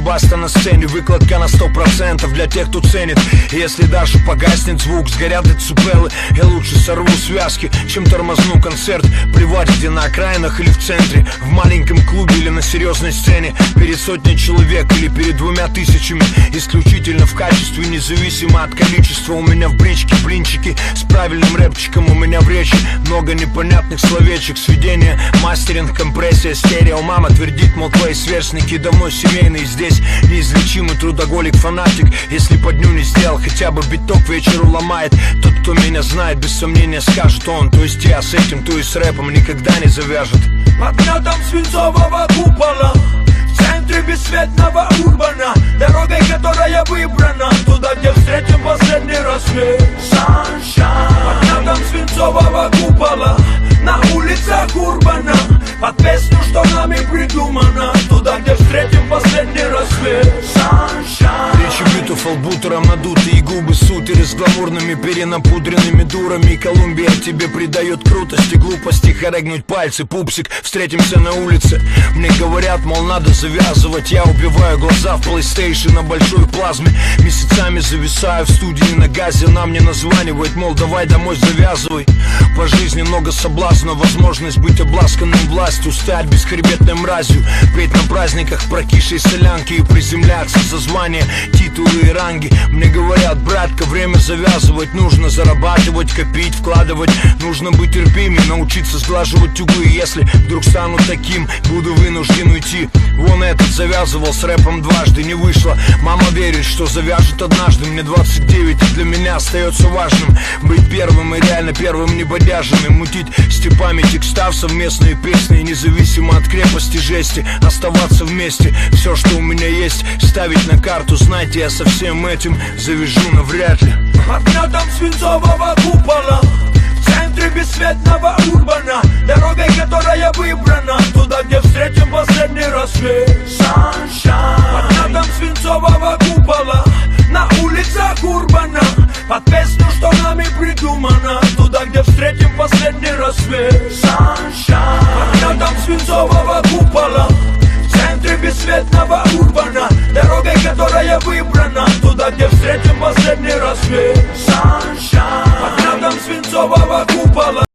Баста на сцене, выкладка на 100% для тех, кто ценит. Если даже погаснет звук, сгорят децибелы, я лучше сорву связки, чем тормозну концерт. Плевать, где на окраинах или в центре, в маленьком клубе или на серьезной сцене, перед сотней человек или перед 2000. Исключительно в качестве, независимо от количества. У меня в бричке блинчики с правильным рэпчиком. У меня в речи много непонятных словечек. Сведение, мастеринг, компрессия, стерео. Мама твердит, мол, твои сверстники давно семейные. Здесь неизлечимый трудоголик, фанатик. Если по дню не сделал хотя бы биток, к вечеру ломает. Тот, кто меня знает, без сомнения скажет он. То есть я с этим, то и с рэпом никогда не завяжет. Под гнетом свинцового купола, в центре бесцветного урбана, дорогой, которая выбрана, туда, где встретим последний рассвет. Sunshine. Под гнетом свинцового купола, на улицах урбана, под песню, что нами придумана, туда, где встретим последний рассвет. Sunshine. Речи beautiful, бутером надутые губы, сутеры с гламурными перенапудренными дурами. Колумбия тебе придает крутости, глупости, хорегнуть пальцы, пупсик. Встретимся на улице, мне говорят, мол, надо завязывать. Я убиваю глаза в PlayStation на большой плазме. Месяцами зависаю в студии на газе. Нам не названивает, мол, давай домой завязывай. По жизни много соблазна, возможность быть обласканным властью, стать бесхребетной мразью, петь на праздниках прокисшей солянки и приземляться за звания, титулы и ранги. Мне говорят, братка, время завязывать, нужно зарабатывать, копить, вкладывать. Нужно быть терпимее, научиться сглаживать углы. Если вдруг стану таким, буду вынужден уйти. Вон этот завязывал с рэпом дважды, не вышло. Мама верит, что завяжет однажды. Мне 29, и для меня остается важным быть первым и реально первым небодяженным. Мутить степами текстав, совместные песни, независимо от крепости жести. Оставаться вместе, все, что у меня есть, ставить на карту. Знаете, я со всем этим завяжу навряд ли. Под гнетом свинцового купола, в центре бесцветного урбана, дорогой, которая выбрана, туда, где встретим последний рассвет. Sunshine. Под гнетом свинцового купола, на улицах урбана, под песню, что нами придумана, туда, где встретим последний рассвет. Sunshine. Под гнетом свинцового купола, в центре бесцветного урбана, дорогой, которая выбрана, туда, где встретим последний рассвет. Sunshine. Под гнетом свинцового купола,